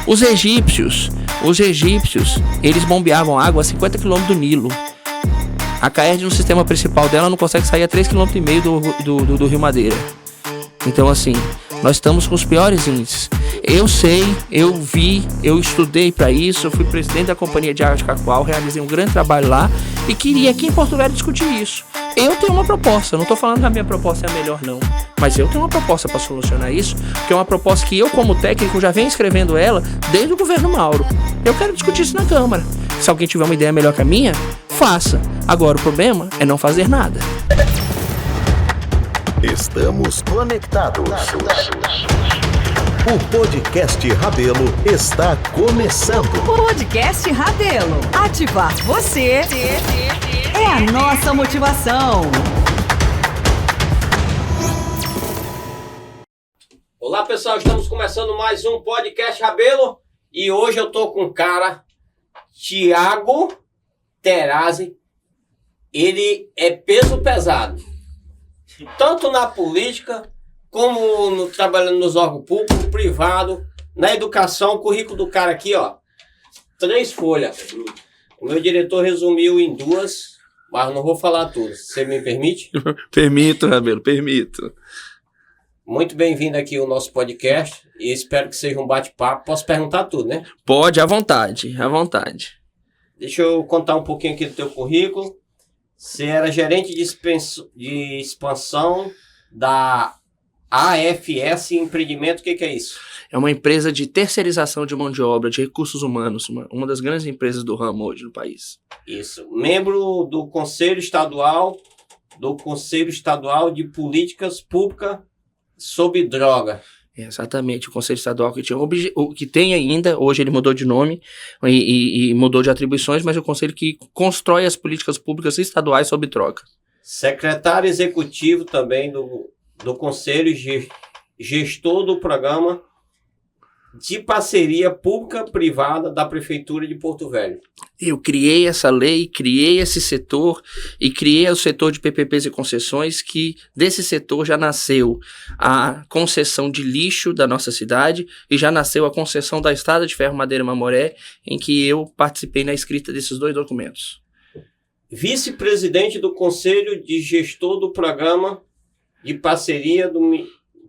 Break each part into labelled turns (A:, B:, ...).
A: Os egípcios, eles bombeavam água a 50 km do Nilo. A CAERD, no sistema principal dela, não consegue sair a 3,5 km do Rio Madeira. Então, assim, nós estamos com os piores índices. Eu sei, eu vi, eu estudei para isso, eu fui presidente da Companhia de Água de Cacoal, realizei um grande trabalho lá e queria aqui em Porto Velho discutir isso. Eu tenho uma proposta, não estou falando que a minha proposta é a melhor não, mas eu tenho uma proposta para solucionar isso, que é uma proposta que eu como técnico já venho escrevendo ela desde o governo Mauro. Eu quero discutir isso na Câmara. Se alguém tiver uma ideia melhor que a minha, faça. Agora o problema é não fazer nada.
B: Estamos conectados. O podcast Rabelo está começando.
C: Podcast Rabelo. Ativar você é a nossa motivação.
D: Olá pessoal, estamos começando mais um podcast Rabelo e hoje eu tô com um cara, Thiago Terazzi. Ele é peso pesado, tanto na política como trabalhando nos órgãos públicos, privado, na educação. O currículo do cara aqui, ó, 3 folhas. O meu diretor resumiu em 2, mas não vou falar tudo. Você me permite?
A: Permito, Rabelo, permito.
D: Muito bem-vindo aqui ao nosso podcast e espero que seja um bate-papo. Posso perguntar tudo, né?
A: Pode, à vontade, à vontade.
D: Deixa eu contar um pouquinho aqui do teu currículo. Você era gerente de expansão da AFS Empreendimento. O que é isso?
A: É uma empresa de terceirização de mão de obra, de recursos humanos, uma das grandes empresas do ramo hoje no país.
D: Isso. Membro do Conselho Estadual de Políticas Públicas sobre Droga.
A: Exatamente, o Conselho Estadual que tem ainda, hoje ele mudou de nome e mudou de atribuições, mas é o Conselho que constrói as políticas públicas estaduais sobre droga.
D: Secretário Executivo também do Conselho, gestor do Programa de Parceria Pública-Privada da Prefeitura de Porto Velho.
A: Eu criei essa lei, criei esse setor e criei o setor de PPPs e concessões, que desse setor já nasceu a concessão de lixo da nossa cidade e já nasceu a concessão da Estrada de Ferro Madeira Mamoré, em que eu participei na escrita desses 2 documentos.
D: Vice-presidente do Conselho de Gestor do Programa de Parceria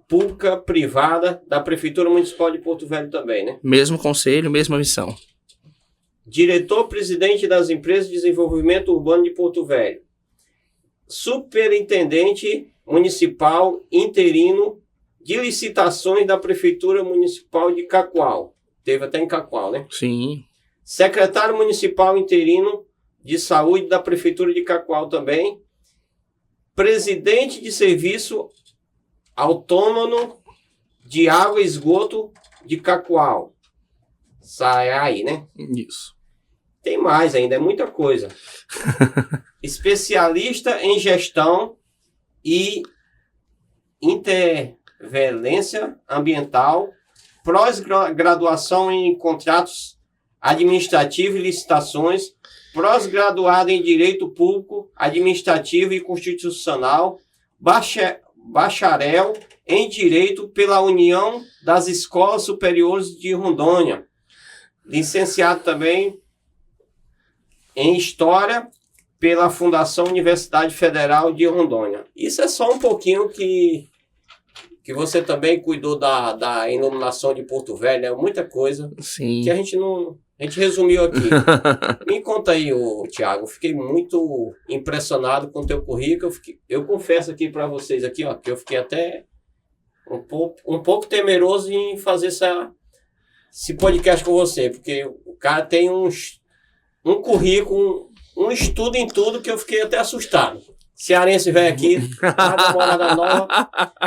D: Pública-Privada da Prefeitura Municipal de Porto Velho também, né?
A: Mesmo conselho, mesma missão.
D: Diretor-presidente das Empresas de Desenvolvimento Urbano de Porto Velho. Superintendente Municipal Interino de Licitações da Prefeitura Municipal de Cacoal. Teve até em Cacoal, né?
A: Sim.
D: Secretário Municipal Interino de Saúde da Prefeitura de Cacoal também. Presidente de Serviço Autônomo de Água e Esgoto de Cacoal. Sai aí, né?
A: Isso.
D: Tem mais ainda, é muita coisa. Especialista em gestão e intervelência ambiental, pós-graduação em contratos administrativos e licitações, pós-graduado em Direito Público, Administrativo e Constitucional, bacharel em Direito pela União das Escolas Superiores de Rondônia, licenciado também em História pela Fundação Universidade Federal de Rondônia. Isso é só um pouquinho que você também cuidou da iluminação de Porto Velho, é muita coisa.
A: Sim.
D: Que a gente resumiu aqui. Me conta aí, Thiago, eu fiquei muito impressionado com o teu currículo. Eu confesso aqui para vocês aqui, ó, que eu fiquei até um pouco temeroso em fazer esse podcast com você, porque o cara tem um currículo, um estudo em tudo que eu fiquei até assustado. Cearense velho aqui, nada morada nova,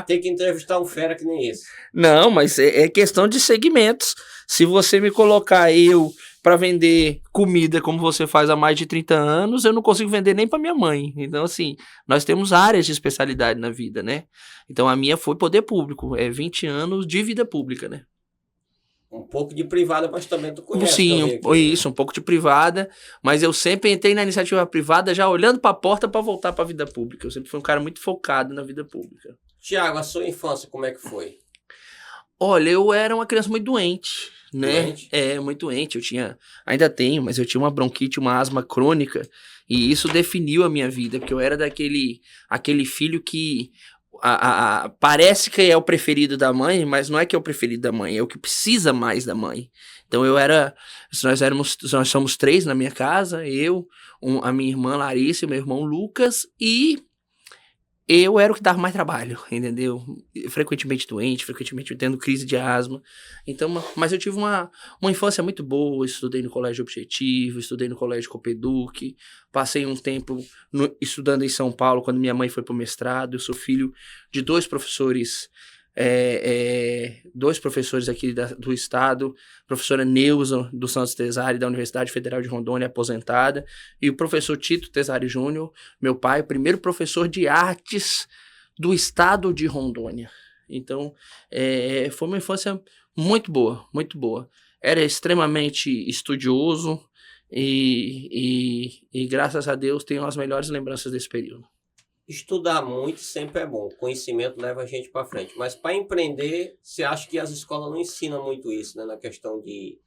D: tem que entrevistar um fera que nem esse.
A: Não, mas é questão de segmentos. Se você me colocar para vender comida como você faz há mais de 30 anos, eu não consigo vender nem para minha mãe. Então, assim, nós temos áreas de especialidade na vida, né? Então, a minha foi poder público, 20 anos de vida pública, né?
D: Um pouco de privada, mas também tu conhece.
A: Sim, um pouco de privada, mas eu sempre entrei na iniciativa privada já olhando para a porta para voltar para a vida pública. Eu sempre fui um cara muito focado na vida pública.
D: Thiago, a sua infância como é que foi?
A: Olha, eu era uma criança muito doente, né?
D: Doente?
A: Muito doente. Ainda tenho, mas eu tinha uma bronquite, uma asma crônica, e isso definiu a minha vida, porque eu era aquele filho que parece que é o preferido da mãe, mas não é que é o preferido da mãe, é o que precisa mais da mãe. Então nós somos 3 na minha casa, a minha irmã Larissa e o meu irmão Lucas, e eu era o que dava mais trabalho, entendeu? Frequentemente doente, frequentemente tendo crise de asma. Então, mas eu tive uma infância muito boa, estudei no Colégio Objetivo, estudei no Colégio Copeduc, passei um tempo estudando em São Paulo quando minha mãe foi para o mestrado. Eu sou filho de 2 professores, 2 professores aqui do estado, professora Neuza do Santos Tesari, da Universidade Federal de Rondônia, aposentada, e o professor Tito Tesari Júnior, meu pai, primeiro professor de artes do estado de Rondônia. Então, foi uma infância muito boa, muito boa. Era extremamente estudioso e graças a Deus tenho as melhores lembranças desse período.
D: Estudar muito sempre é bom, conhecimento leva a gente para frente, mas para empreender, você acha que as escolas não ensinam muito isso, né, na questão de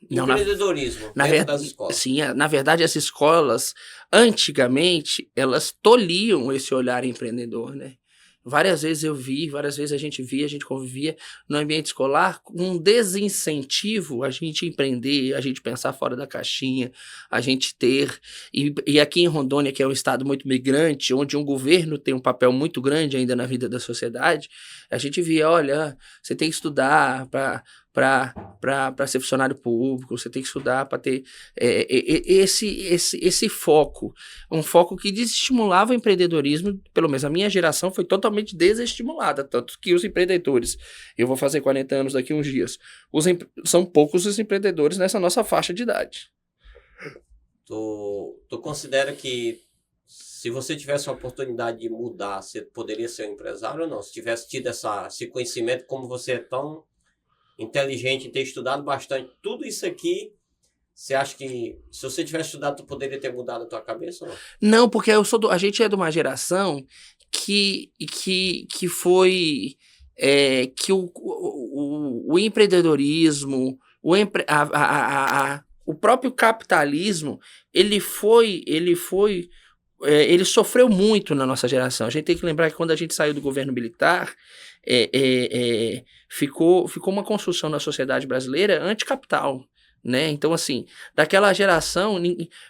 D: empreendedorismo dentro das escolas?
A: Sim, na verdade as escolas, antigamente, elas tolhiam esse olhar empreendedor, né? Várias vezes várias vezes a gente convivia no ambiente escolar com um desincentivo a gente empreender, a gente pensar fora da caixinha, a gente ter... E aqui em Rondônia, que é um estado muito migrante, onde um governo tem um papel muito grande ainda na vida da sociedade, a gente via, olha, você tem que estudar para ser funcionário público, você tem que estudar para ter esse foco, um foco que desestimulava o empreendedorismo. Pelo menos a minha geração foi totalmente desestimulada, tanto que os empreendedores, eu vou fazer 40 anos daqui a uns dias, são poucos os empreendedores nessa nossa faixa de idade.
D: Tu considera que se você tivesse uma oportunidade de mudar, você poderia ser um empresário ou não? Se tivesse tido esse conhecimento, como você é tão inteligente, ter estudado bastante, tudo isso aqui, você acha que se você tivesse estudado, tu poderia ter mudado a tua cabeça ou não?
A: Não, porque a gente é de uma geração que foi que o empreendedorismo, o próprio capitalismo, ele sofreu muito na nossa geração. A gente tem que lembrar que quando a gente saiu do governo militar, ficou uma construção na sociedade brasileira anticapital, né? Então, assim, daquela geração,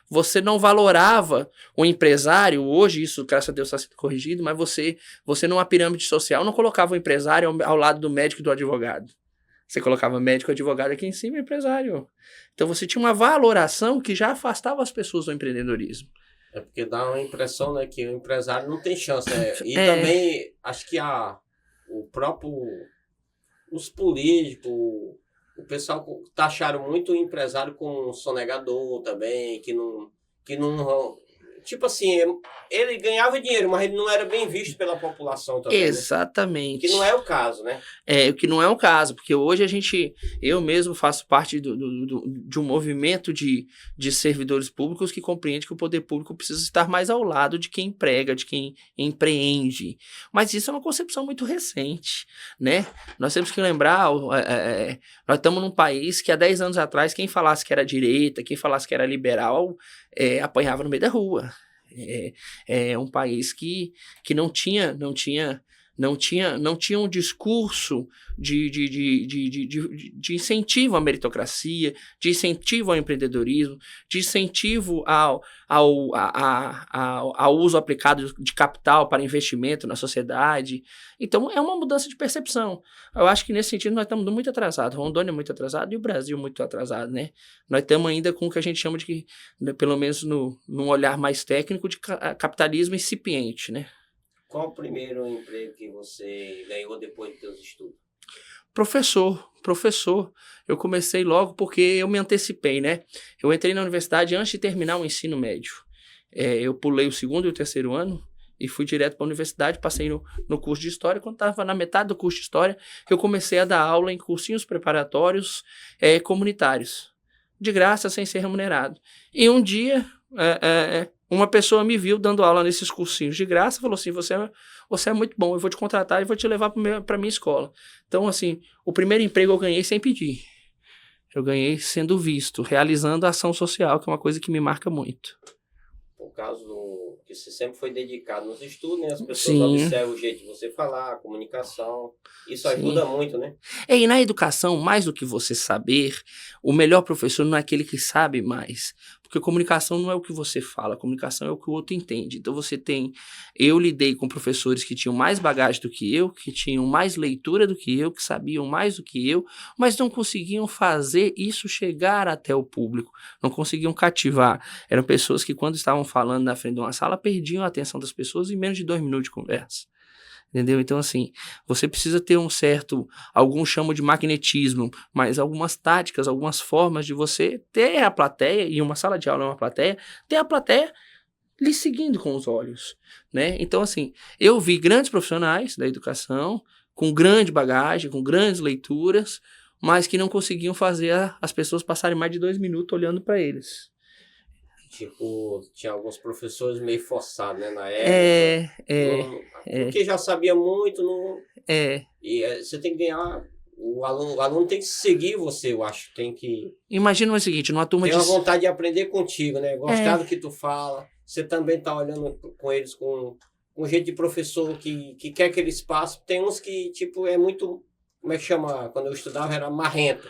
A: você não valorava o empresário. Hoje isso, graças a Deus, está sendo corrigido, mas você numa pirâmide social não colocava o empresário ao lado do médico e do advogado. Você colocava médico e advogado aqui em cima e empresário. Então você tinha uma valoração que já afastava as pessoas do empreendedorismo.
D: É porque dá uma impressão, né, que o empresário não tem chance, né? E também acho que os políticos, o pessoal taxaram muito o empresário com sonegador também, que não tipo assim, ele ganhava dinheiro, mas ele não era bem visto pela população também.
A: Exatamente.
D: Né? Que não é o caso, né?
A: O que não é o caso, porque hoje eu mesmo faço parte de um movimento de servidores públicos que compreende que o poder público precisa estar mais ao lado de quem emprega, de quem empreende. Mas isso é uma concepção muito recente, né? Nós temos que lembrar, nós estamos num país que há 10 anos atrás, quem falasse que era direita, quem falasse que era liberal, apanhava no meio da rua. É um país que não tinha um discurso de incentivo à meritocracia, de incentivo ao empreendedorismo, de incentivo ao uso aplicado de capital para investimento na sociedade. Então, é uma mudança de percepção. Eu acho que, nesse sentido, nós estamos muito atrasados. Rondônia é muito atrasado e o Brasil muito atrasado, né? Nós estamos ainda com o que a gente chama de, pelo menos num olhar mais técnico, de capitalismo incipiente, né?
D: Qual o primeiro emprego que você ganhou depois dos seus estudos?
A: Professor. Eu comecei logo porque eu me antecipei, né? Eu entrei na universidade antes de terminar o ensino médio. Eu pulei o 2º e o 3º ano e fui direto para a universidade, passei no curso de História. Quando estava na metade do curso de História, eu comecei a dar aula em cursinhos preparatórios comunitários, de graça, sem ser remunerado. E um dia... uma pessoa me viu dando aula nesses cursinhos de graça e falou assim, você é muito bom, eu vou te contratar e vou te levar para minha escola. Então, assim, o primeiro emprego eu ganhei sem pedir. Eu ganhei sendo visto, realizando a ação social, que é uma coisa que me marca muito.
D: Por causa do que você sempre foi dedicado nos estudos, né? As pessoas
A: Sim.
D: observam o jeito de você falar, a comunicação. Isso ajuda muito, né?
A: E na educação, mais do que você saber, o melhor professor não é aquele que sabe mais. Porque comunicação não é o que você fala, comunicação é o que o outro entende. Então eu lidei com professores que tinham mais bagagem do que eu, que tinham mais leitura do que eu, que sabiam mais do que eu, mas não conseguiam fazer isso chegar até o público, não conseguiam cativar. Eram pessoas que quando estavam falando na frente de uma sala, perdiam a atenção das pessoas em menos de 2 minutos de conversa. Entendeu? Então, assim, você precisa ter alguns chamam de magnetismo, mas algumas táticas, algumas formas de você ter a plateia, e uma sala de aula é uma plateia, ter a plateia lhe seguindo com os olhos, né? Então, assim, eu vi grandes profissionais da educação, com grande bagagem, com grandes leituras, mas que não conseguiam fazer as pessoas passarem mais de 2 minutos olhando para eles.
D: Tipo, tinha alguns professores meio forçados, né, na época. Porque já sabia muito. E você tem que ganhar... O aluno tem que seguir você, eu acho. Tem que...
A: Imagina o seguinte, numa turma
D: tem uma vontade de aprender contigo, né? Gostar do que tu fala. Você também tá olhando com eles com um jeito de professor que quer aquele espaço. Tem uns que, tipo, é muito... Como é que chama? Quando eu estudava era marrento.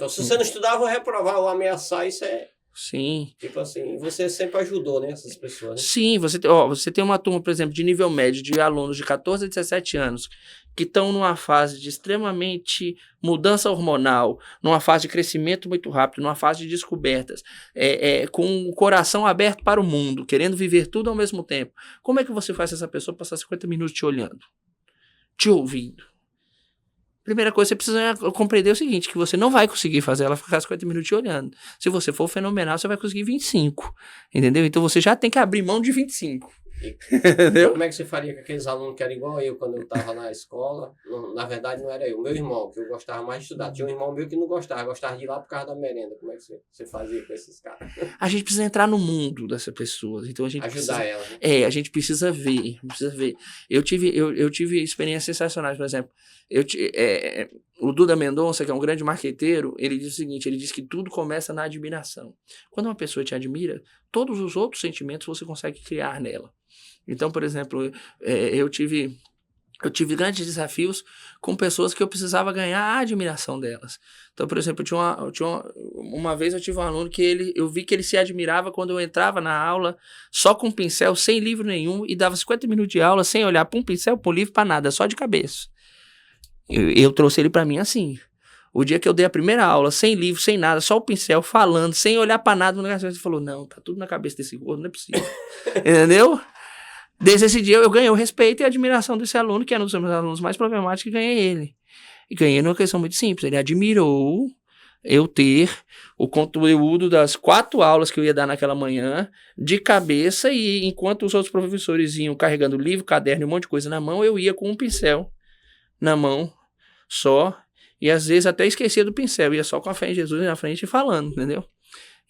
D: Se você não estudava, eu reprovar ou ameaçar, isso é...
A: Sim.
D: Tipo assim, você sempre ajudou, né, essas pessoas. Né?
A: Sim, você tem uma turma, por exemplo, de nível médio, de alunos de 14 a 17 anos, que estão numa fase de extremamente mudança hormonal, numa fase de crescimento muito rápido, numa fase de descobertas, com o coração aberto para o mundo, querendo viver tudo ao mesmo tempo. Como é que você faz essa pessoa passar 50 minutos te olhando, te ouvindo? Primeira coisa, você precisa compreender o seguinte, que você não vai conseguir fazer ela ficar 50 minutos te olhando. Se você for fenomenal, você vai conseguir 25, entendeu? Então você já tem que abrir mão de 25.
D: Entendeu? Como é que você faria com aqueles alunos que eram igual eu quando eu estava na escola? Na verdade, não era eu, meu irmão, que eu gostava mais de estudar. Tinha um irmão meu que não gostava de ir lá por causa da merenda. Como é que você fazia com esses caras?
A: A gente precisa entrar no mundo dessas pessoas. Então a gente
D: ajudar elas. Né?
A: A gente precisa ver. Eu tive experiências sensacionais, por exemplo. O Duda Mendonça, que é um grande marqueteiro, ele diz o seguinte, ele diz que tudo começa na admiração. Quando uma pessoa te admira, todos os outros sentimentos você consegue criar nela. Então, por exemplo, eu tive grandes desafios com pessoas que eu precisava ganhar a admiração delas. Então, por exemplo, uma vez eu tive um aluno que eu vi que ele se admirava quando eu entrava na aula só com um pincel, sem livro nenhum, e dava 50 minutos de aula sem olhar para um pincel, para um livro, para nada, só de cabeça. Eu trouxe ele para mim assim. O dia que eu dei a primeira aula, sem livro, sem nada, só o pincel, falando, sem olhar para nada, ele falou, não, tá tudo na cabeça desse gordo, não é possível. Entendeu? Desde esse dia eu ganhei o respeito e a admiração desse aluno, que era um dos meus alunos mais problemáticos, e ganhei ele. E ganhei numa questão muito simples. Ele admirou eu ter o conteúdo das 4 aulas que eu ia dar naquela manhã de cabeça, e enquanto os outros professores iam carregando livro, caderno e um monte de coisa na mão, eu ia com um pincel na mão só, e às vezes até esquecia do pincel, ia só com a fé em Jesus na frente e falando, entendeu?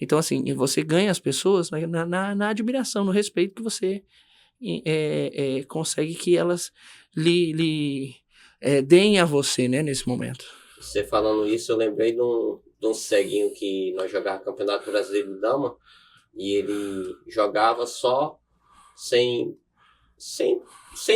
A: Então assim, você ganha as pessoas na admiração, no respeito que você consegue que elas deem a você, né, nesse momento.
D: Você falando isso, eu lembrei de um ceguinho que nós jogávamos Campeonato Brasileiro de Dama, e ele jogava só sem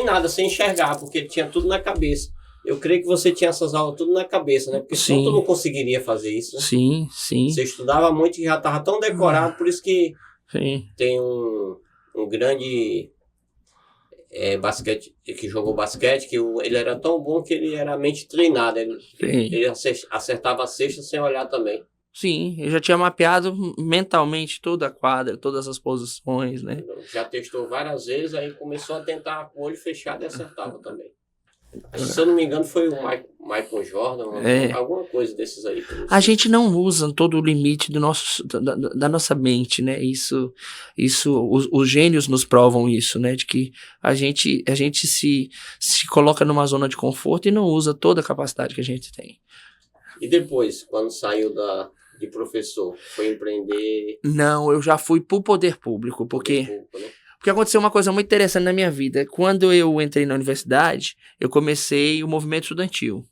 D: nada, sem enxergar, porque ele tinha tudo na cabeça. Eu creio que você tinha essas aulas tudo na cabeça, né? Porque senão tu não conseguiria fazer isso, né?
A: Sim.
D: Você estudava muito e já estava tão decorado, por isso que tem um grande basquete, que jogou basquete, que ele era tão bom que ele era mente treinada. Ele acertava a cesta sem olhar também.
A: Sim, eu já tinha mapeado mentalmente toda a quadra, todas as posições, né?
D: Já testou várias vezes, aí começou a tentar com o olho fechado e acertava também. Se eu não me engano, foi o Michael Jordan, alguma coisa desses aí.
A: A gente não usa todo o limite da nossa mente, né? Isso os gênios nos provam isso, né? De que a gente se coloca numa zona de conforto e não usa toda a capacidade que a gente tem.
D: E depois, quando saiu de professor? Foi empreender?
A: Não, eu já fui pro poder público, porque aconteceu uma coisa muito interessante na minha vida. Quando eu entrei na universidade, eu comecei o movimento estudantil.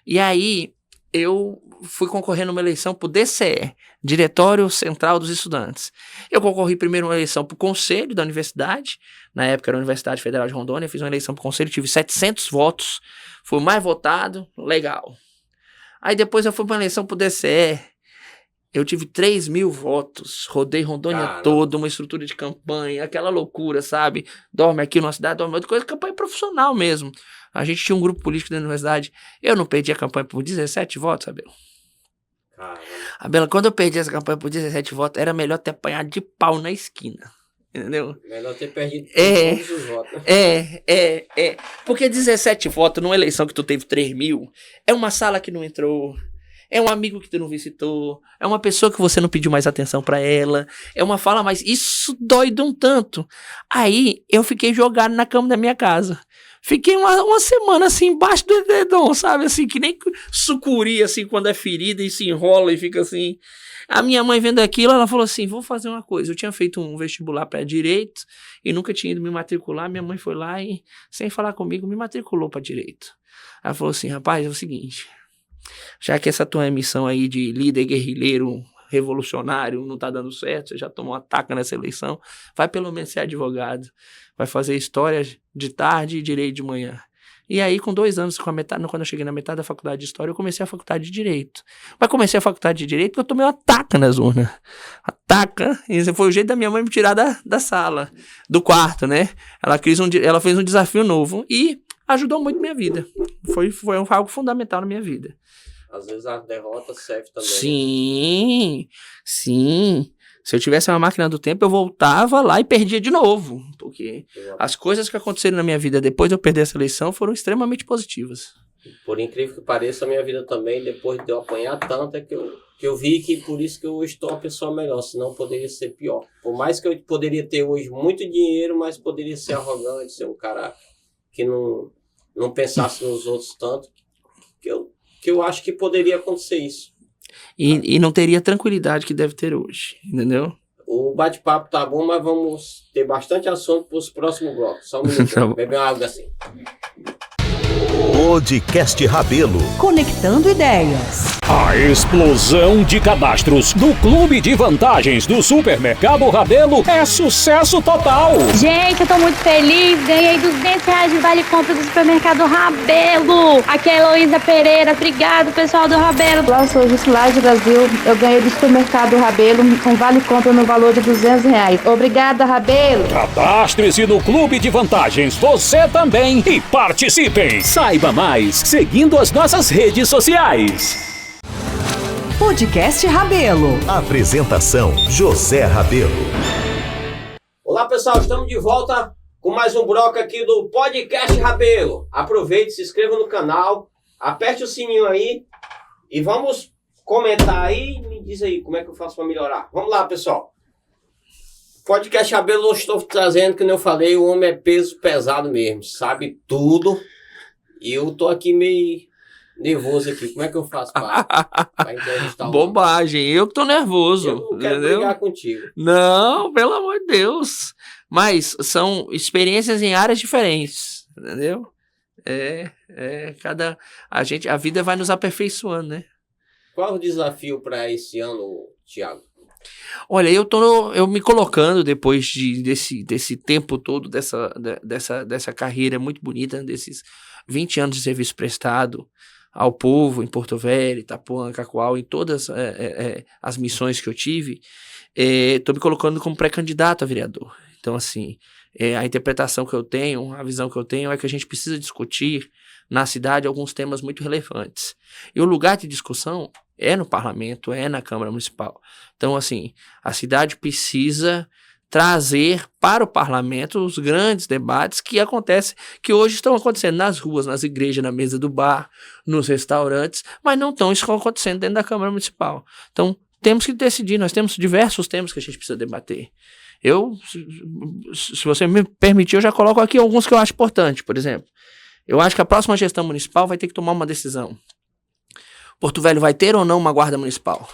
A: E aí, eu fui concorrer numa eleição pro DCE, Diretório Central dos Estudantes. Eu concorri primeiro uma eleição pro conselho da universidade, na época era a Universidade Federal de Rondônia, fiz uma eleição pro conselho, tive 700 votos, fui o mais votado, legal. Aí depois eu fui pra uma eleição pro DCE, eu tive 3.000 votos, rodei Rondônia toda, uma estrutura de campanha, aquela loucura, sabe? Dorme aqui numa cidade, dorme em outra coisa, campanha profissional mesmo. A gente tinha um grupo político da universidade, eu não perdi a campanha por 17 votos, Abel. Abel, quando eu perdi essa campanha por 17 votos, era melhor ter apanhado de pau na esquina, entendeu?
D: Melhor ter perdido todos os votos.
A: Porque 17 votos numa eleição que tu teve 3.000, é uma sala que não entrou, é um amigo que tu não visitou, é uma pessoa que você não pediu mais atenção pra ela, é uma fala mais... Isso dói de um tanto. Aí, eu fiquei jogado na cama da minha casa. Fiquei uma semana assim, embaixo do dedão, sabe? Assim, que nem sucuri, assim, quando é ferida e se enrola e fica assim. A minha mãe vendo aquilo, ela falou assim, vou fazer uma coisa. Eu tinha feito um vestibular para direito e nunca tinha ido me matricular. Minha mãe foi lá e, sem falar comigo, me matriculou para direito. Ela falou assim, rapaz, é o seguinte, já que essa tua missão aí de líder guerrilheiro revolucionário não tá dando certo, você já tomou uma taca nessa eleição, vai pelo menos ser advogado, vai fazer história de tarde e direito de manhã. E aí, com 2 anos, quando eu cheguei na metade da faculdade de História, eu comecei a faculdade de Direito. Mas comecei a faculdade de Direito porque eu tomei uma taca nas urnas. A taca, esse foi o jeito da minha mãe me tirar da sala, do quarto, né? Ela fez um desafio novo e ajudou muito minha vida. Foi algo fundamental na minha vida.
D: Às vezes a derrota serve também.
A: Sim. Se eu tivesse uma máquina do tempo, eu voltava lá e perdia de novo. Porque as coisas que aconteceram na minha vida depois de eu perder essa eleição foram extremamente positivas.
D: Por incrível que pareça, a minha vida também, depois de eu apanhar tanto, é que eu vi que por isso que eu estou uma pessoa melhor, senão poderia ser pior. Por mais que eu poderia ter hoje muito dinheiro, mas poderia ser arrogante, ser um cara que não pensasse nos outros tanto, que eu acho que poderia acontecer isso.
A: E não teria a tranquilidade que deve ter hoje, entendeu?
D: O bate-papo tá bom, mas vamos ter bastante assunto para os próximos blocos. Só um minuto, beber uma água assim.
B: Podcast Rabelo.
C: Conectando ideias.
E: A explosão de cadastros do Clube de Vantagens do Supermercado Rabelo é sucesso total.
F: Gente, eu tô muito feliz. Ganhei R$200 de vale compra do Supermercado Rabelo. Aqui é a Heloísa Pereira. Obrigado, pessoal do Rabelo.
G: Olá, eu sou a Juscelade Brasil. Eu ganhei do Supermercado Rabelo um vale compra no valor de R$200. Obrigada, Rabelo.
E: Cadastre-se no Clube de Vantagens, você também, e participem. Saiba mais seguindo as nossas redes sociais.
C: Podcast Rabelo.
B: Apresentação: José Rabelo.
D: Olá, pessoal, estamos de volta com mais um bloco aqui do Podcast Rabelo. Aproveite, se inscreva no canal, aperte o sininho aí e vamos comentar aí. Me diz aí como é que eu faço para melhorar. Vamos lá, pessoal. Podcast Rabelo, eu estou trazendo, como eu falei, o homem é peso pesado mesmo, sabe tudo. E eu tô aqui meio nervoso aqui. Como é que eu faço pra entrevistar?
A: Bobagem, eu que tô nervoso.
D: Eu não quero brigar contigo.
A: Não, pelo amor de Deus. Mas são experiências em áreas diferentes, entendeu? A vida vai nos aperfeiçoando, né?
D: Qual o desafio para esse ano, Thiago?
A: Olha, eu me colocando depois desse tempo todo, dessa carreira muito bonita, desses 20 anos de serviço prestado ao povo em Porto Velho, Itapuã, Cacoal, em todas as missões que eu tive, estou me colocando como pré-candidato a vereador. Então, assim, a interpretação que eu tenho, a visão que eu tenho é que a gente precisa discutir na cidade alguns temas muito relevantes. E o lugar de discussão é no parlamento, é na Câmara Municipal. Então, assim, a cidade precisa trazer para o parlamento os grandes debates que hoje estão acontecendo nas ruas, nas igrejas, na mesa do bar, nos restaurantes, mas não estão acontecendo dentro da Câmara Municipal. Então, temos que decidir, nós temos diversos temas que a gente precisa debater. Se você me permitir, eu já coloco aqui alguns que eu acho importantes. Por exemplo, eu acho que a próxima gestão municipal vai ter que tomar uma decisão. Porto Velho vai ter ou não uma guarda municipal?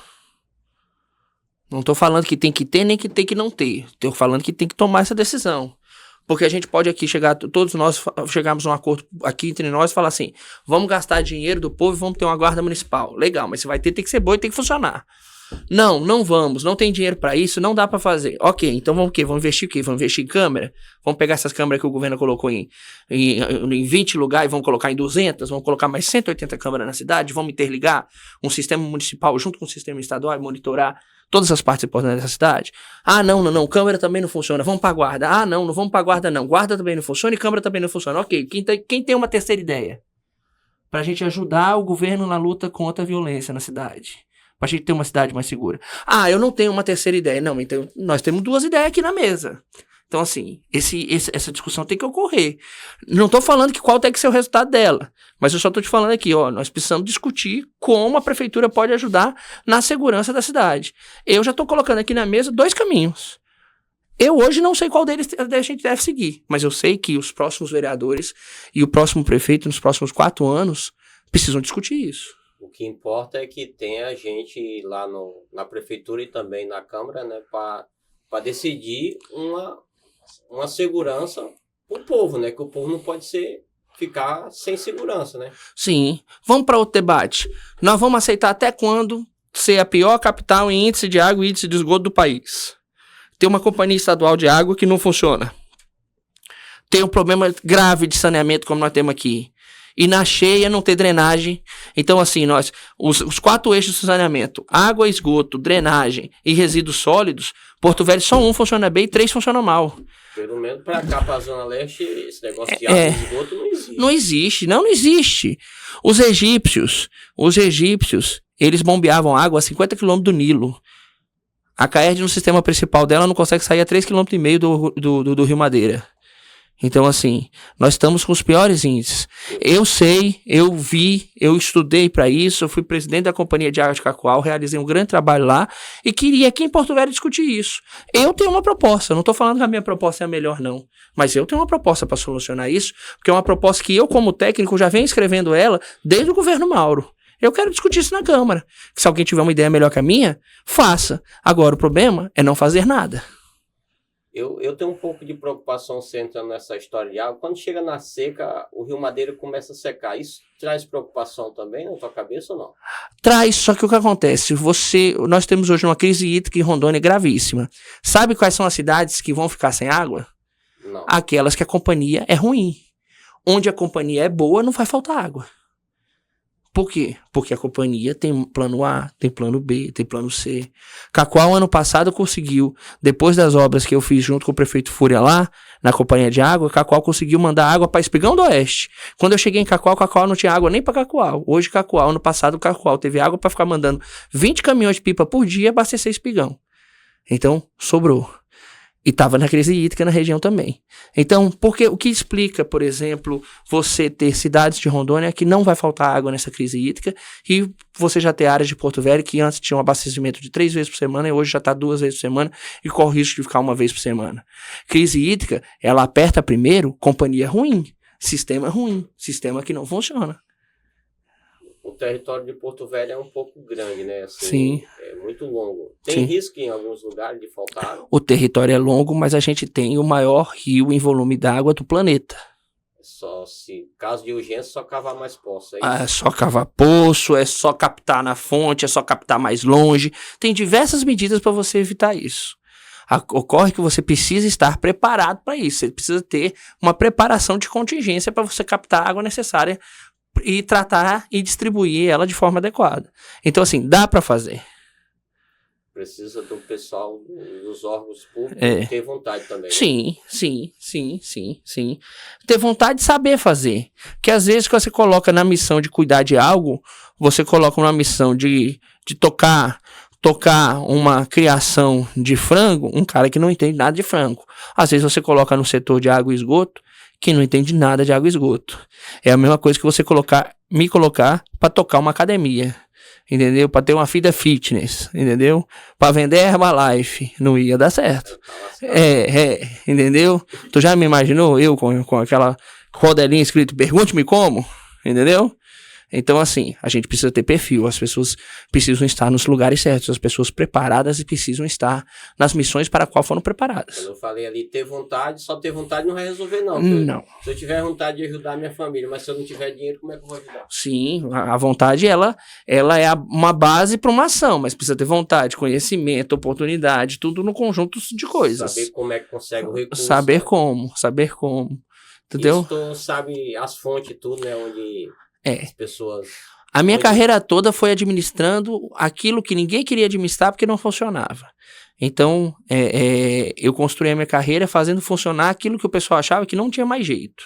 A: Não tô falando que tem que ter, nem que tem que não ter. Tô falando que tem que tomar essa decisão. Porque a gente pode aqui chegar, todos nós chegarmos a um acordo aqui entre nós e falar assim, vamos gastar dinheiro do povo e vamos ter uma guarda municipal. Legal, mas se vai ter, tem que ser bom e tem que funcionar. Não vamos, não tem dinheiro pra isso, não dá pra fazer. Ok, então vamos o quê? Vamos investir o quê? Vamos investir em câmera? Vamos pegar essas câmeras que o governo colocou em 20 lugares e vamos colocar em 200? Vamos colocar mais 180 câmeras na cidade? Vamos interligar um sistema municipal junto com o sistema estadual e monitorar todas as partes importantes dessa cidade? Ah, não, câmera também não funciona, vamos pra guarda. Ah, não vamos pra guarda não, guarda também não funciona e câmera também não funciona. Ok, quem tem uma terceira ideia? Pra gente ajudar o governo na luta contra a violência na cidade. Pra gente ter uma cidade mais segura. Ah, eu não tenho uma terceira ideia. Não, então nós temos 2 ideias aqui na mesa. Então, assim, essa discussão tem que ocorrer. Não tô falando que qual tem que ser o resultado dela, mas eu só tô te falando aqui, ó, nós precisamos discutir como a prefeitura pode ajudar na segurança da cidade. Eu já tô colocando aqui na mesa 2 caminhos. Eu hoje não sei qual deles a gente deve seguir, mas eu sei que os próximos vereadores e o próximo prefeito nos próximos 4 anos precisam discutir isso.
D: O que importa é que tenha gente lá na prefeitura e também na Câmara, né, para decidir uma segurança para o povo, né, que o povo não pode ficar sem segurança, né?
A: Sim. Vamos para outro debate. Nós vamos aceitar até quando ser a pior capital em índice de água e índice de esgoto do país. Tem uma companhia estadual de água que não funciona. Tem um problema grave de saneamento como nós temos aqui. E na cheia não ter drenagem. Então, assim, os 4 eixos de saneamento, água, esgoto, drenagem e resíduos sólidos, Porto Velho só um funciona bem e 3 funcionam mal.
D: Pelo menos para cá, para a Zona Leste, esse negócio de água e esgoto não existe.
A: Não existe. Os egípcios, eles bombeavam água a 50 km do Nilo. A CAERD, no sistema principal dela, não consegue sair a 3,5 km do Rio Madeira. Então, assim, nós estamos com os piores índices. Eu sei, eu vi, eu estudei para isso, eu fui presidente da Companhia de Água de Cacoal, realizei um grande trabalho lá e queria aqui em Porto Velho discutir isso. Eu tenho uma proposta, não estou falando que a minha proposta é a melhor, não, mas eu tenho uma proposta para solucionar isso, porque é uma proposta que eu, como técnico, já venho escrevendo ela desde o governo Mauro. Eu quero discutir isso na Câmara. Se alguém tiver uma ideia melhor que a minha, faça. Agora, o problema é não fazer nada.
D: Eu tenho um pouco de preocupação entrando nessa história de água. Quando chega na seca, o Rio Madeira começa a secar. Isso traz preocupação também na tua cabeça ou não?
A: Traz, só que o que acontece? Nós temos hoje uma crise hídrica em Rondônia gravíssima. Sabe quais são as cidades que vão ficar sem água?
D: Não.
A: Aquelas que a companhia é ruim. Onde a companhia é boa, não vai faltar água. Por quê? Porque a companhia tem plano A, tem plano B, tem plano C. Cacoal, ano passado, conseguiu, depois das obras que eu fiz junto com o prefeito Fúria lá, na companhia de água, Cacoal conseguiu mandar água para Espigão do Oeste. Quando eu cheguei em Cacoal não tinha água nem para Cacoal. Hoje, ano passado, Cacoal teve água para ficar mandando 20 caminhões de pipa por dia abastecer Espigão. Então, sobrou. E estava na crise hídrica na região também. Então, porque o que explica, por exemplo, você ter cidades de Rondônia que não vai faltar água nessa crise hídrica e você já ter áreas de Porto Velho que antes tinham um abastecimento de 3 vezes por semana e hoje já está 2 vezes por semana e corre o risco de ficar 1 vez por semana. Crise hídrica, ela aperta primeiro companhia ruim, sistema que não funciona.
D: O território de Porto Velho é um pouco grande, né? Assim,
A: sim.
D: É muito longo. Tem
A: sim.
D: risco em alguns lugares de faltar água?
A: O território é longo, mas a gente tem o maior rio em volume d'água do planeta.
D: Só se, caso de urgência, só cavar mais poço.
A: É só cavar poço, é só captar na fonte, é só captar mais longe. Tem diversas medidas para você evitar isso. Ocorre que você precisa estar preparado para isso. Você precisa ter uma preparação de contingência para você captar a água necessária e tratar e distribuir ela de forma adequada. Então, assim, dá para fazer.
D: Precisa do pessoal, dos órgãos públicos, ter vontade também.
A: Sim. Ter vontade de saber fazer. Que às vezes, quando você coloca na missão de cuidar de algo, você coloca uma missão de tocar uma criação de frango, um cara que não entende nada de frango. Às vezes você coloca no setor de água e esgoto, que não entende nada de água e esgoto. É a mesma coisa que você me colocar para tocar uma academia, entendeu? Para ter uma vida fitness, entendeu? Para vender Herbalife, não ia dar certo. Entendeu? Tu já me imaginou eu com aquela rodelinha escrito "Pergunte-me como", entendeu? Então, assim, a gente precisa ter perfil, as pessoas precisam estar nos lugares certos, as pessoas preparadas e precisam estar nas missões para a qual foram preparadas.
D: Quando eu falei ali, ter vontade, só ter vontade não vai resolver, não.
A: Não.
D: Se eu tiver vontade de ajudar a minha família, mas se eu não tiver dinheiro, como é que eu vou ajudar?
A: Sim, a vontade, ela é uma base para uma ação, mas precisa ter vontade, conhecimento, oportunidade, tudo no conjunto de coisas.
D: Saber como é que consegue o recurso.
A: Saber como. Entendeu?
D: Isso tu sabe as fontes e tudo, né? Onde as pessoas...
A: A minha carreira toda foi administrando aquilo que ninguém queria administrar porque não funcionava. Então, eu construí a minha carreira fazendo funcionar aquilo que o pessoal achava que não tinha mais jeito.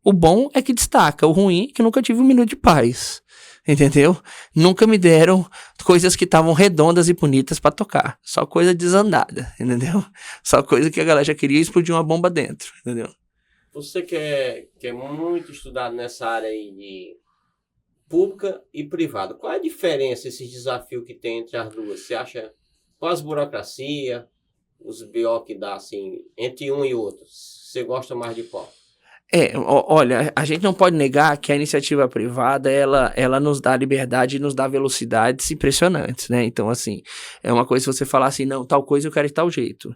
A: O bom é que destaca, o ruim é que nunca tive um minuto de paz. Entendeu? Nunca me deram coisas que estavam redondas e bonitas pra tocar. Só coisa desandada, entendeu? Só coisa que a galera já queria explodir uma bomba dentro, entendeu?
D: Você que é muito estudado nessa área aí de pública e privada, qual é a diferença, esse desafio que tem entre as duas? Você acha, qual as burocracias, os BO que dá, assim, entre um e outro? Você gosta mais de qual?
A: Olha, a gente não pode negar que a iniciativa privada, ela nos dá liberdade e nos dá velocidades impressionantes, né? Então, assim, é uma coisa se você falar assim, não, tal coisa eu quero de tal jeito.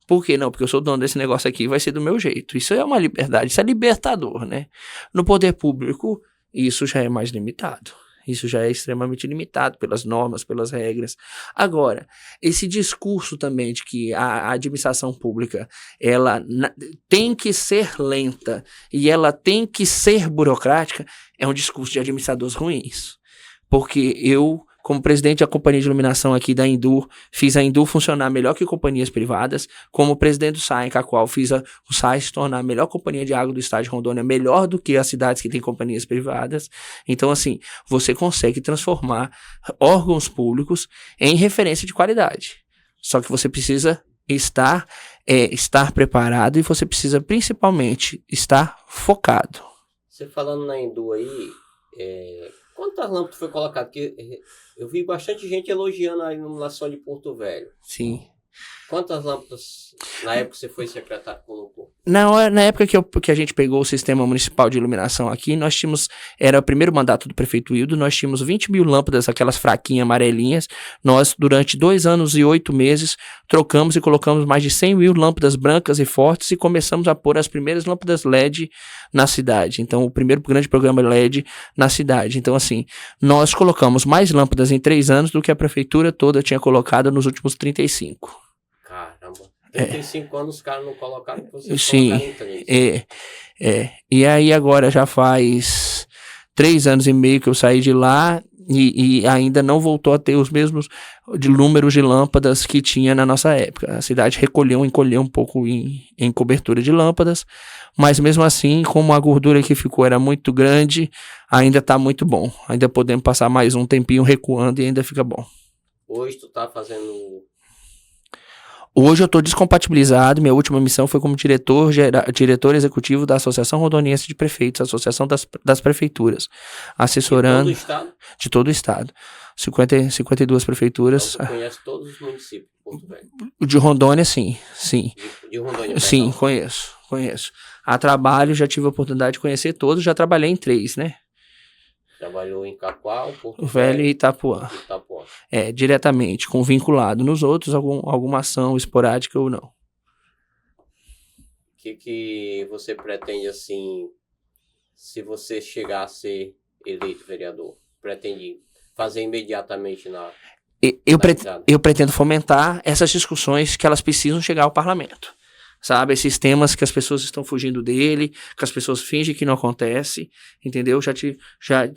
A: Por quê? Não, porque eu sou dono desse negócio aqui, vai ser do meu jeito. Isso é uma liberdade, isso é libertador, né? No poder público, isso já é mais limitado. Isso já é extremamente limitado pelas normas, pelas regras. Agora, esse discurso também de que a administração pública, ela tem que ser lenta e ela tem que ser burocrática, é um discurso de administradores ruins. Porque eu, como presidente da companhia de iluminação aqui da Endur, fiz a Endur funcionar melhor que companhias privadas, como presidente do SAI, a qual fiz o SAI se tornar a melhor companhia de água do estado de Rondônia, melhor do que as cidades que têm companhias privadas. Então, assim, você consegue transformar órgãos públicos em referência de qualidade. Só que você precisa estar preparado e você precisa, principalmente, estar focado.
D: Você falando na Endur aí, quantas lâmpadas foi colocado? Porque eu vi bastante gente elogiando a iluminação de Porto Velho.
A: Sim.
D: Quantas lâmpadas, na época que você foi secretário, colocou?
A: Na época que a gente pegou o sistema municipal de iluminação aqui, nós tínhamos, era o primeiro mandato do prefeito Hildo, nós tínhamos 20 mil lâmpadas, aquelas fraquinhas amarelinhas. Nós, durante 2 anos e 8 meses, trocamos e colocamos mais de 100 mil lâmpadas brancas e fortes e começamos a pôr as primeiras lâmpadas LED na cidade. Então, o primeiro grande programa LED na cidade. Então, assim, nós colocamos mais lâmpadas em 3 anos do que a prefeitura toda tinha colocado nos últimos 35.
D: Caramba, 35 anos os caras não colocaram, vocês
A: sim,
D: colocaram em 3.
A: E aí agora já faz 3 anos e meio que eu saí de lá e ainda não voltou a ter os mesmos números de lâmpadas que tinha na nossa época. A cidade encolheu um pouco em cobertura de lâmpadas, mas mesmo assim, como a gordura que ficou era muito grande, ainda está muito bom. Ainda podemos passar mais um tempinho recuando e ainda fica bom.
D: Hoje tu tá fazendo...
A: Hoje eu estou descompatibilizado, minha última missão foi como diretor executivo da Associação Rondoniense de Prefeitos, Associação das Prefeituras, assessorando...
D: De todo o estado?
A: De todo o estado. 52 prefeituras.
D: Então, você conhece todos os municípios de Porto Velho?
A: De Rondônia, sim.
D: De Rondônia,
A: sim, conheço. A trabalho, já tive a oportunidade de conhecer todos, já trabalhei em 3, né?
D: Trabalhou em Cacoal, Porto
A: Velho e Itapuã. Diretamente, com vinculado. Nos outros, alguma ação esporádica ou não.
D: O que você pretende, assim, se você chegar a ser eleito vereador? Pretende fazer imediatamente na...
A: Eu pretendo fomentar essas discussões que elas precisam chegar ao parlamento. Sabe, esses temas que as pessoas estão fugindo dele, que as pessoas fingem que não acontece, entendeu? Já te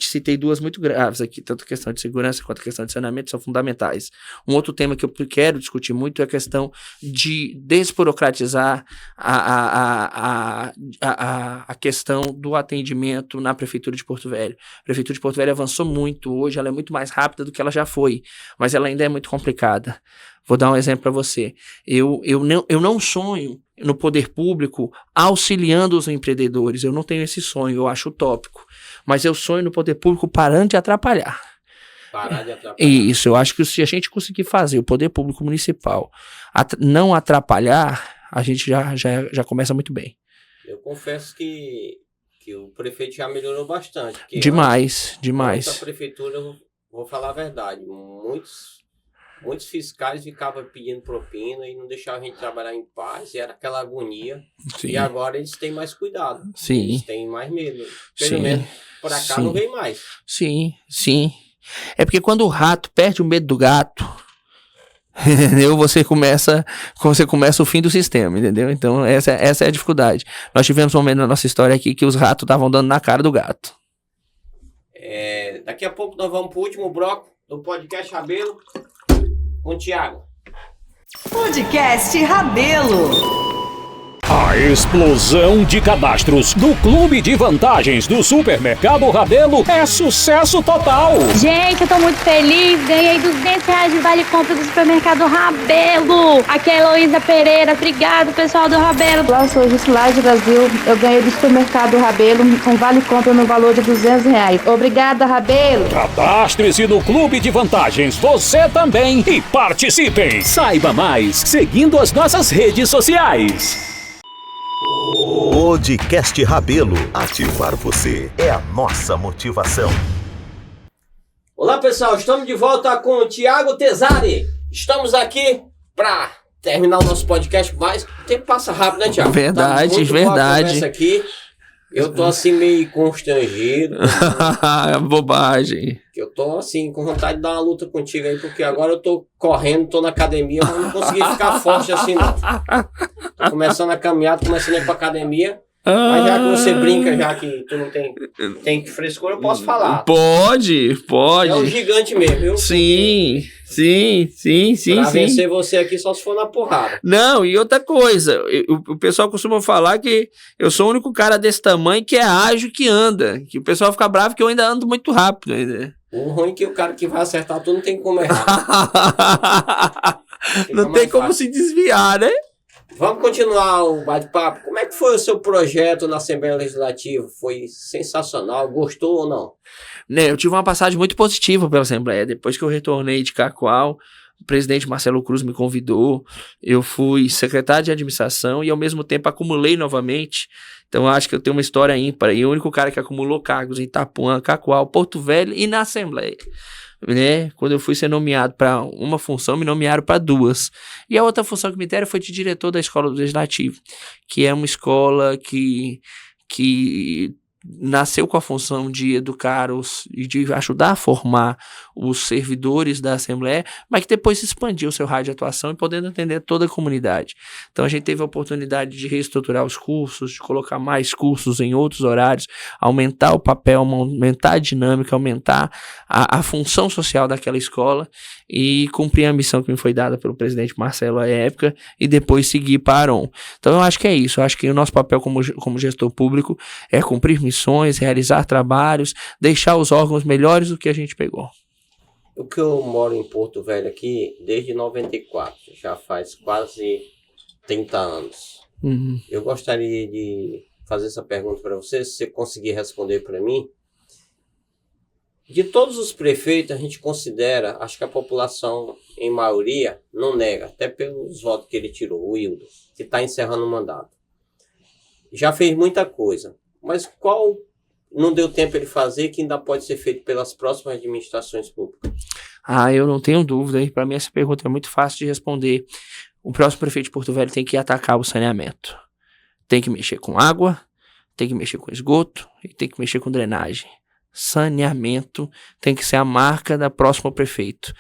A: citei 2 muito graves aqui, tanto a questão de segurança quanto a questão de saneamento são fundamentais. Um outro tema que eu quero discutir muito é a questão de desburocratizar a questão do atendimento na Prefeitura de Porto Velho. A Prefeitura de Porto Velho avançou muito hoje, ela é muito mais rápida do que ela já foi, mas ela ainda é muito complicada. Vou dar um exemplo para você. Eu não sonho no poder público auxiliando os empreendedores. Eu não tenho esse sonho, eu acho utópico. Mas eu sonho no poder público parando de atrapalhar.
D: Parar de atrapalhar.
A: Isso, eu acho que se a gente conseguir fazer o poder público municipal não atrapalhar, a gente já começa muito bem.
D: Eu confesso que que o prefeito já melhorou bastante.
A: Demais.
D: A prefeitura, eu vou falar a verdade, muitos fiscais ficavam pedindo propina e não deixavam a gente trabalhar em paz, e era aquela agonia. Sim. E agora eles têm mais cuidado.
A: Sim.
D: Eles têm mais medo. Pelo menos por cá não vem mais.
A: Sim. É porque quando o rato perde o medo do gato, entendeu? Você começa o fim do sistema, entendeu? Então essa é a dificuldade. Nós tivemos um momento na nossa história aqui que os ratos estavam dando na cara do gato.
D: Daqui a pouco nós vamos pro último bloco do podcast Rabelo com o Thiago.
C: Podcast Rabelo.
E: A explosão de cadastros do Clube de Vantagens do Supermercado Rabelo é sucesso total.
F: Gente, eu tô muito feliz. Ganhei R$200 de vale compra do Supermercado Rabelo. Aqui é a Heloísa Pereira. Obrigado, pessoal do Rabelo.
G: Olá, eu sou Gislaide Brasil. Eu ganhei do Supermercado Rabelo um vale compra no valor de R$200. Obrigada, Rabelo.
E: Cadastre-se no Clube de Vantagens, você também, e participem. Saiba mais seguindo as nossas redes sociais.
B: Podcast Rabelo. Ativar você é a nossa motivação.
D: Olá, pessoal. Estamos de volta com o Thiago Tesari. Estamos aqui para terminar o nosso podcast, mas o tempo passa rápido, né, Thiago?
A: Verdade.
D: Aqui. Eu tô assim meio constrangido.
A: Bobagem.
D: Eu tô assim com vontade de dar uma luta contigo aí, porque agora eu tô correndo, tô na academia, mas não consegui ficar forte assim não. Tô começando a caminhar, tô começando a ir pra academia. Mas já que você brinca, já que tu não tem frescura, eu posso falar.
A: Pode.
D: É um gigante mesmo, viu?
A: Sim.
D: Pra vencer você aqui só se for na porrada.
A: Não, e outra coisa, o pessoal costuma falar que eu sou o único cara desse tamanho que é ágil, que anda. Que o pessoal fica bravo que eu ainda ando muito rápido ainda.
D: O ruim é que o cara que vai acertar tu não tem como errar.
A: Não tem como se desviar, né?
D: Vamos continuar o bate-papo. Como é que foi o seu projeto na Assembleia Legislativa? Foi sensacional? Gostou ou não?
A: Eu tive uma passagem muito positiva pela Assembleia. Depois que eu retornei de Cacoal, o presidente Marcelo Cruz me convidou. Eu fui secretário de administração e, ao mesmo tempo, acumulei novamente. Então, eu acho que eu tenho uma história ímpar. E o único cara que acumulou cargos em Itapuã, Cacoal, Porto Velho e na Assembleia. Né? Quando eu fui ser nomeado para uma função, me nomearam para duas. E a outra função que me deram foi de diretor da Escola do Legislativo, que é uma escola que nasceu com a função de educar e de ajudar a formar os servidores da Assembleia, mas que depois expandiu o seu raio de atuação e podendo atender toda a comunidade. Então a gente teve a oportunidade de reestruturar os cursos, de colocar mais cursos em outros horários, aumentar o papel, aumentar a dinâmica, aumentar a função social daquela escola e cumprir a missão que me foi dada pelo presidente Marcelo à época e depois seguir para a ARON. Então eu acho que é isso, eu acho que o nosso papel como gestor público é cumprir missões, realizar trabalhos, deixar os órgãos melhores do que a gente pegou.
D: O que eu moro em Porto Velho aqui desde 94, já faz quase 30 anos.
A: Uhum.
D: Eu gostaria de fazer essa pergunta para você, se você conseguir responder para mim. De todos os prefeitos, a gente considera, acho que a população, em maioria, não nega, até pelos votos que ele tirou, o Hildo, que está encerrando o mandato. Já fez muita coisa, mas qual não deu tempo ele fazer que ainda pode ser feito pelas próximas administrações públicas?
A: Eu não tenho dúvida, e para mim essa pergunta é muito fácil de responder. O próximo prefeito de Porto Velho tem que atacar o saneamento. Tem que mexer com água, tem que mexer com esgoto e tem que mexer com drenagem. Saneamento tem que ser a marca da próxima prefeito.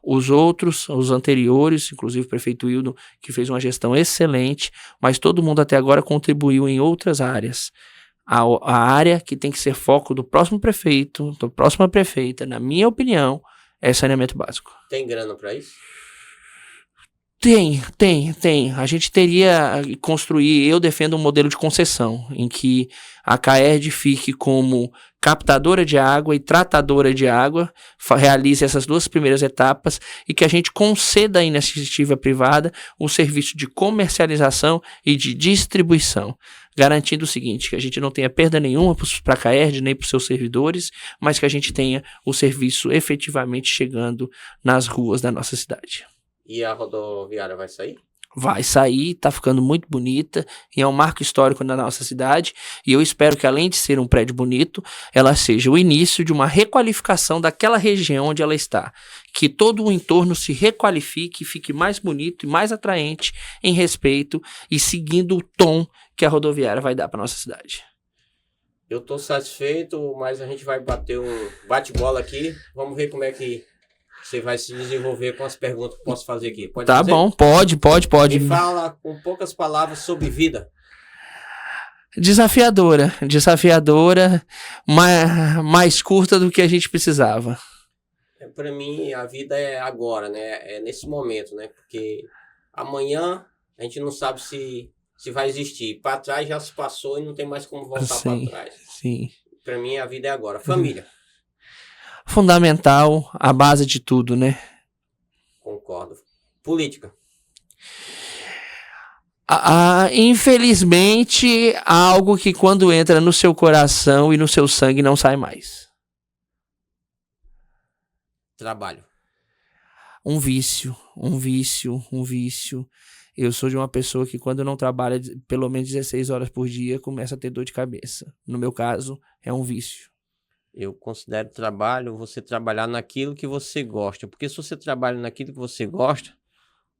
A: Os outros, os anteriores, inclusive o prefeito Hildo, que fez uma gestão excelente, mas todo mundo até agora contribuiu em outras áreas. A área que tem que ser foco do próximo prefeito, da próxima prefeita, na minha opinião, é saneamento básico.
D: Tem grana para isso?
A: Tem. A gente teria que construir, eu defendo um modelo de concessão, em que a CAERD fique como captadora de água e tratadora de água, realize essas duas primeiras etapas e que a gente conceda à iniciativa privada o serviço de comercialização e de distribuição, garantindo o seguinte, que a gente não tenha perda nenhuma para a CAERD nem para os seus servidores, mas que a gente tenha o serviço efetivamente chegando nas ruas da nossa cidade.
D: E a rodoviária vai sair?
A: vai sair, tá ficando muito bonita e é um marco histórico na nossa cidade, e eu espero que, além de ser um prédio bonito, ela seja o início de uma requalificação daquela região onde ela está, que todo o entorno se requalifique, fique mais bonito e mais atraente em respeito e seguindo o tom que a rodoviária vai dar para nossa cidade.
D: Eu tô satisfeito, mas a gente vai bater um bate-bola aqui. Vamos ver como é que você vai se desenvolver com as perguntas que eu posso fazer aqui. Pode
A: Tá
D: fazer?
A: bom, pode.
D: Me fala com poucas palavras sobre vida.
A: Desafiadora, mais curta do que a gente precisava.
D: Para mim, a vida é agora, né? É nesse momento, né? Porque amanhã a gente não sabe se vai existir. Para trás já se passou e não tem mais como voltar para trás.
A: Sim.
D: Para mim, a vida é agora. Família.
A: Fundamental, a base de tudo, né?
D: Concordo. Política.
A: Infelizmente, algo que quando entra no seu coração e no seu sangue não sai mais.
D: Trabalho.
A: Um vício. Eu sou de uma pessoa que quando não trabalha pelo menos 16 horas por dia, começa a ter dor de cabeça. No meu caso, é um vício.
D: Eu considero trabalho você trabalhar naquilo que você gosta. Porque se você trabalha naquilo que você gosta,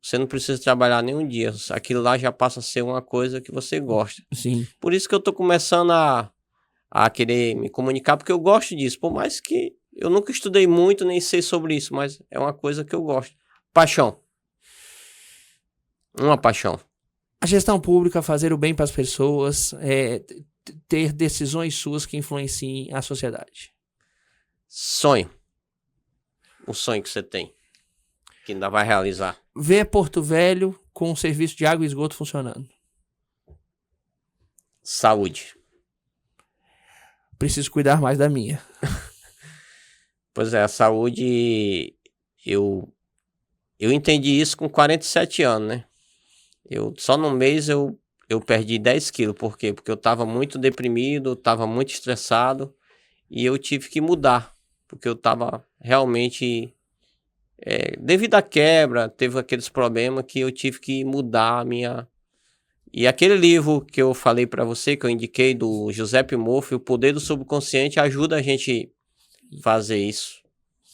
D: você não precisa trabalhar nenhum dia. Aquilo lá já passa a ser uma coisa que você gosta.
A: Sim.
D: Por isso que eu tô começando a querer me comunicar, porque eu gosto disso. Por mais que eu nunca estudei muito, nem sei sobre isso, mas é uma coisa que eu gosto. Paixão. Uma paixão.
A: A gestão pública, fazer o bem para as pessoas, ter decisões suas que influenciem a sociedade.
D: Sonho. O sonho que você tem, que ainda vai realizar.
A: Ver Porto Velho com o serviço de água e esgoto funcionando.
D: Saúde.
A: Preciso cuidar mais da minha.
D: Pois é, a saúde, eu entendi isso com 47 anos, né? Só num mês eu perdi 10 quilos. Por quê? Porque eu estava muito deprimido, estava muito estressado e eu tive que mudar. Porque eu estava realmente... devido à quebra, teve aqueles problemas que eu tive que mudar a minha... E aquele livro que eu falei para você, que eu indiquei, do Giuseppe Murphy, O Poder do Subconsciente, ajuda a gente fazer isso.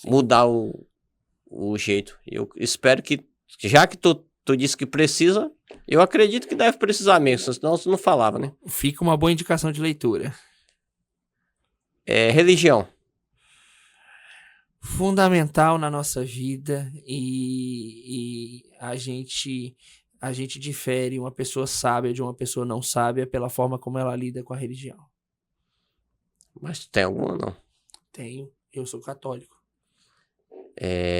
D: Mudar o jeito. Eu espero que, já que tu disse que precisa, eu acredito que deve precisar mesmo, senão você não falava, né?
A: Fica uma boa indicação de leitura.
D: Religião.
A: Fundamental na nossa vida e a gente difere uma pessoa sábia de uma pessoa não sábia pela forma como ela lida com a religião.
D: Mas tu tem alguma, não?
A: Tenho. Eu sou católico.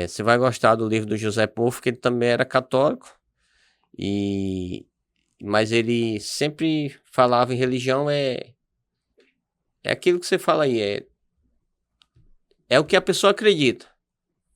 D: Você vai gostar do livro do José Poffo, que ele também era católico, mas ele sempre falava em religião, é aquilo que você fala aí, é o que a pessoa acredita.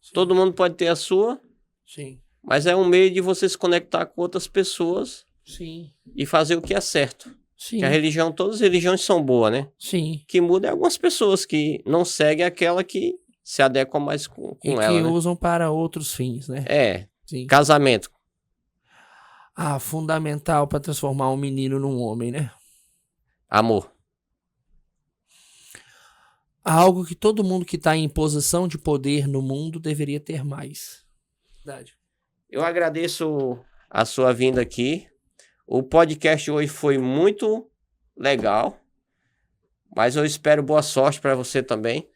A: Sim.
D: Todo mundo pode ter a sua,
A: Sim.
D: mas é um meio de você se conectar com outras pessoas.
A: Sim.
D: E fazer o que é certo.
A: Sim.
D: Que a religião, todas as religiões são boas, né?
A: Sim.
D: Que muda é algumas pessoas que não seguem aquela que se adequam mais com ela,
A: que
D: né?
A: usam para outros fins, né? Sim.
D: Casamento.
A: Fundamental para transformar um menino num homem, né?
D: Amor.
A: Algo que todo mundo que está em posição de poder no mundo deveria ter mais. Verdade.
D: Eu agradeço a sua vinda aqui. O podcast hoje foi muito legal, mas eu espero boa sorte para você também.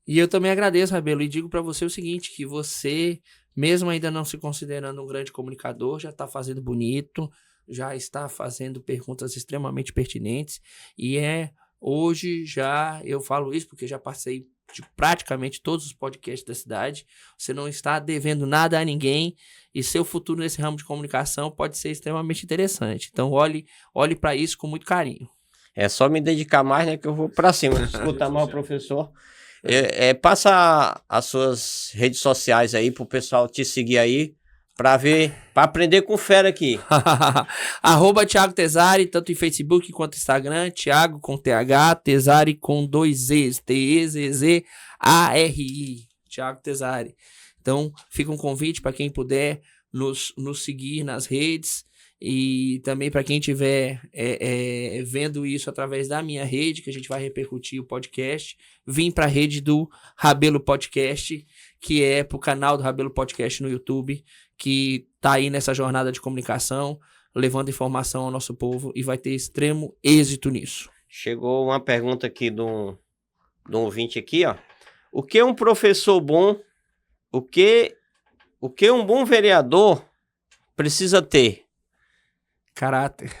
A: E eu também agradeço, Rabelo, e digo para você o seguinte, que você, mesmo ainda não se considerando um grande comunicador, já está fazendo bonito, já está fazendo perguntas extremamente pertinentes, e hoje eu falo isso porque já passei de praticamente todos os podcasts da cidade, você não está devendo nada a ninguém, e seu futuro nesse ramo de comunicação pode ser extremamente interessante. Então olhe para isso com muito carinho.
D: É só me dedicar mais, né, que eu vou para cima, escutar mais o professor. Passa as suas redes sociais aí pro pessoal te seguir aí, para aprender com fera aqui.
A: @Thiago Tesari, tanto em Facebook quanto Instagram, Thiago com TH, Tesari com 2 Z's, Tezzari, Thiago Tesari. Então, fica um convite para quem puder, nos seguir nas redes. E também para quem estiver vendo isso através da minha rede, que a gente vai repercutir o podcast, vim para a rede do Rabelo Podcast, que é para o canal do Rabelo Podcast no YouTube, que tá aí nessa jornada de comunicação, levando informação ao nosso povo e vai ter extremo êxito nisso.
D: Chegou uma pergunta aqui de um ouvinte aqui, ó. O que um professor bom, o que um bom vereador precisa ter?
A: Caráter.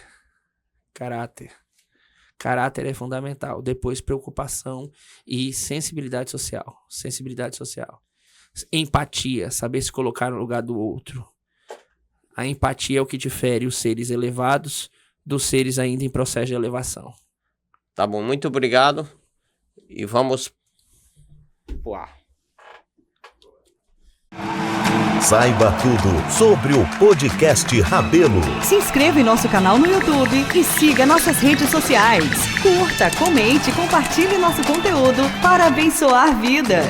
A: Caráter é fundamental. Depois, preocupação e sensibilidade social. Empatia, saber se colocar no lugar do outro. A empatia é o que difere os seres elevados dos seres ainda em processo de elevação.
D: Tá bom, muito obrigado. E vamos pro ar.
B: Saiba tudo sobre o podcast Rabelo.
C: Se inscreva em nosso canal no YouTube e siga nossas redes sociais. Curta, comente e compartilhe nosso conteúdo para abençoar vidas.